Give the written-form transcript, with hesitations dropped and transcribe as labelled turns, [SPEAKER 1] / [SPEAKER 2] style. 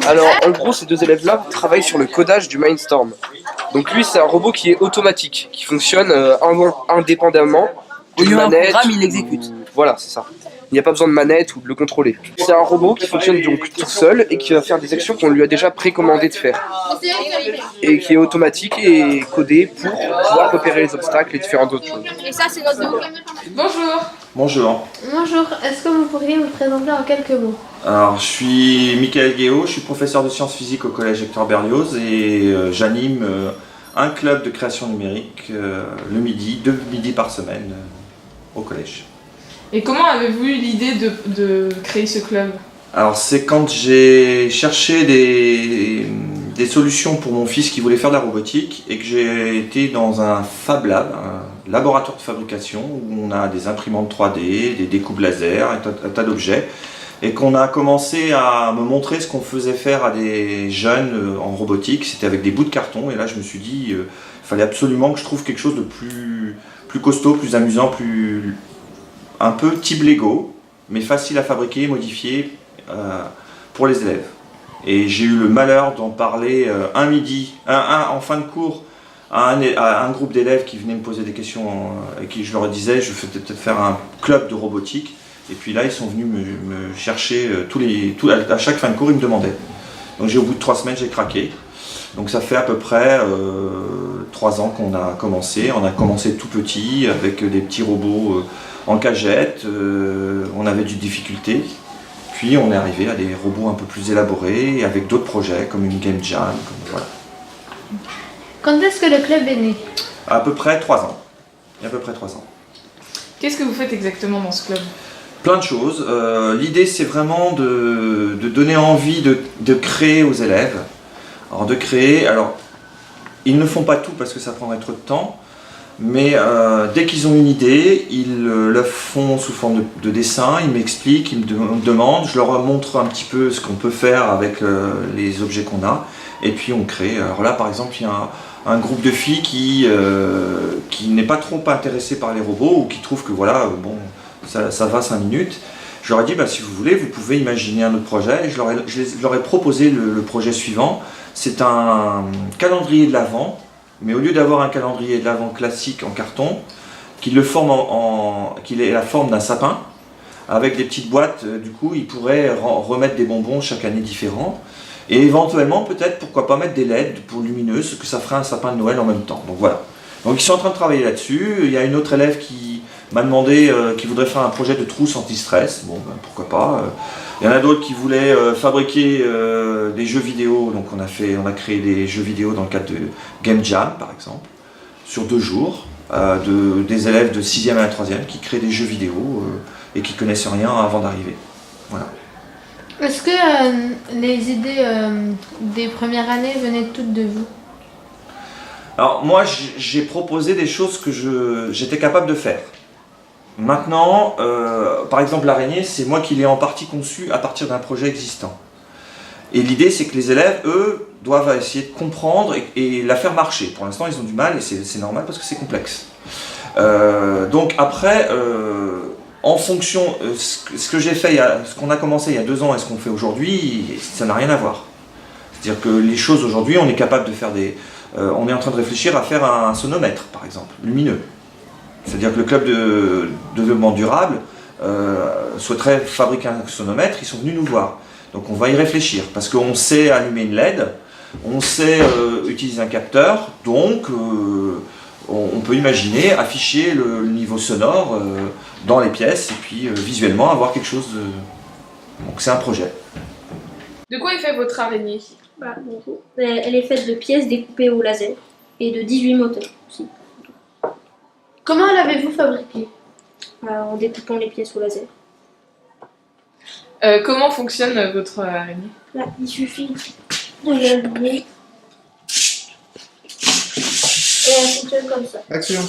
[SPEAKER 1] Alors, en gros, ces deux élèves-là travaillent sur le codage du Mindstorm. Donc lui, c'est un robot qui est automatique, qui fonctionne indépendamment d'une manette.
[SPEAKER 2] Un programme, il exécute.
[SPEAKER 1] Voilà, c'est ça. Il n'y a pas besoin de manette ou de le contrôler. C'est un robot qui fonctionne donc tout seul et qui va faire des actions qu'on lui a déjà précommandé de faire. Et qui est automatique et codé pour pouvoir repérer les obstacles et différentes autres choses.
[SPEAKER 3] Et ça, c'est notre dos.
[SPEAKER 4] Bonjour.
[SPEAKER 5] Bonjour.
[SPEAKER 3] Bonjour, est-ce que vous pourriez vous présenter en quelques mots?
[SPEAKER 5] Alors, je suis Michael Guéot, je suis professeur de sciences physiques au collège Hector Berlioz et j'anime un club de création numérique le midi, 2 midis par semaine au collège.
[SPEAKER 4] Et comment avez-vous eu l'idée de créer ce club?
[SPEAKER 5] Alors, c'est quand j'ai cherché des solutions pour mon fils qui voulait faire de la robotique et que j'ai été dans un Fab Lab, un laboratoire de fabrication où on a des imprimantes 3D, des découpes laser, un tas d'objets, et qu'on a commencé à me montrer ce qu'on faisait faire à des jeunes en robotique. C'était avec des bouts de carton, et là je me suis dit il fallait absolument que je trouve quelque chose de plus costaud, plus amusant, un peu type Lego, mais facile à fabriquer, modifier pour les élèves. Et j'ai eu le malheur d'en parler un midi, en fin de cours, à un groupe d'élèves qui venaient me poser des questions et qui je leur disais je vais peut-être faire un club de robotique. Et puis là ils sont venus me chercher à chaque fin de cours ils me demandaient. Donc au bout de 3 semaines j'ai craqué. Donc ça fait à peu près 3 ans qu'on a commencé. On a commencé tout petit avec des petits robots en cagette. On avait des difficultés. Puis on est arrivé à des robots un peu plus élaborés avec d'autres projets comme une game jam. Voilà.
[SPEAKER 3] Quand est-ce que le club est né?
[SPEAKER 5] À peu près 3 ans. Il y a à peu près 3 ans.
[SPEAKER 4] Qu'est-ce que vous faites exactement dans ce club?
[SPEAKER 5] Plein de choses. L'idée c'est vraiment de donner envie de créer aux élèves. Alors ils ne font pas tout parce que ça prendrait trop de temps, mais dès qu'ils ont une idée, ils le font sous forme de dessin, ils m'expliquent, ils me demandent, je leur montre un petit peu ce qu'on peut faire avec les objets qu'on a, et puis on crée. Alors là par exemple il y a un groupe de filles qui n'est pas trop intéressé par les robots ou qui trouve que voilà, bon, ça va 5 minutes. Je leur ai dit, si vous voulez, vous pouvez imaginer un autre projet. Je leur ai proposé le projet suivant. C'est un calendrier de l'Avent, mais au lieu d'avoir un calendrier de l'Avent classique en carton, qu'il ait la forme d'un sapin, avec des petites boîtes, du coup, ils pourraient remettre des bonbons chaque année différents. Et éventuellement, peut-être, pourquoi pas mettre des LED pour lumineuses, que ça ferait un sapin de Noël en même temps. Donc voilà. Donc ils sont en train de travailler là-dessus. Il y a une autre élève qui m'a demandé qu'il voudrait faire un projet de trousse anti-stress. Bon, pourquoi pas. Il y en a d'autres qui voulaient fabriquer des jeux vidéo. Donc on a créé des jeux vidéo dans le cadre de Game Jam, par exemple, sur 2 jours, des élèves de 6e à la 3e qui créent des jeux vidéo et qui connaissent rien avant d'arriver. Voilà.
[SPEAKER 3] Est-ce que les idées des premières années venaient toutes de vous?
[SPEAKER 5] Alors moi j'ai proposé des choses que j'étais capable de faire. Maintenant, par exemple l'araignée, c'est moi qui l'ai en partie conçue à partir d'un projet existant. Et l'idée c'est que les élèves, eux, doivent essayer de comprendre et la faire marcher. Pour l'instant ils ont du mal et c'est normal parce que c'est complexe. Donc après, en fonction, ce que j'ai fait, ce qu'on a commencé il y a 2 ans et ce qu'on fait aujourd'hui, ça n'a rien à voir. C'est-à-dire que les choses aujourd'hui, on est capable de faire on est en train de réfléchir à faire un sonomètre, par exemple, lumineux. C'est-à-dire que le club de développement durable souhaiterait fabriquer un sonomètre, ils sont venus nous voir. Donc on va y réfléchir, parce qu'on sait allumer une LED, on sait utiliser un capteur, donc on peut imaginer afficher le niveau sonore dans les pièces, et puis visuellement avoir quelque chose de... Donc c'est un projet.
[SPEAKER 4] De quoi est fait votre araignée?
[SPEAKER 6] Elle est faite de pièces découpées au laser et de 18 moteurs aussi.
[SPEAKER 3] Comment l'avez-vous fabriquée?
[SPEAKER 6] En découpant les pièces au laser.
[SPEAKER 4] Comment fonctionne votre araignée?
[SPEAKER 6] Là, il suffit de l'allumer et elle fonctionne comme ça.
[SPEAKER 7] Action.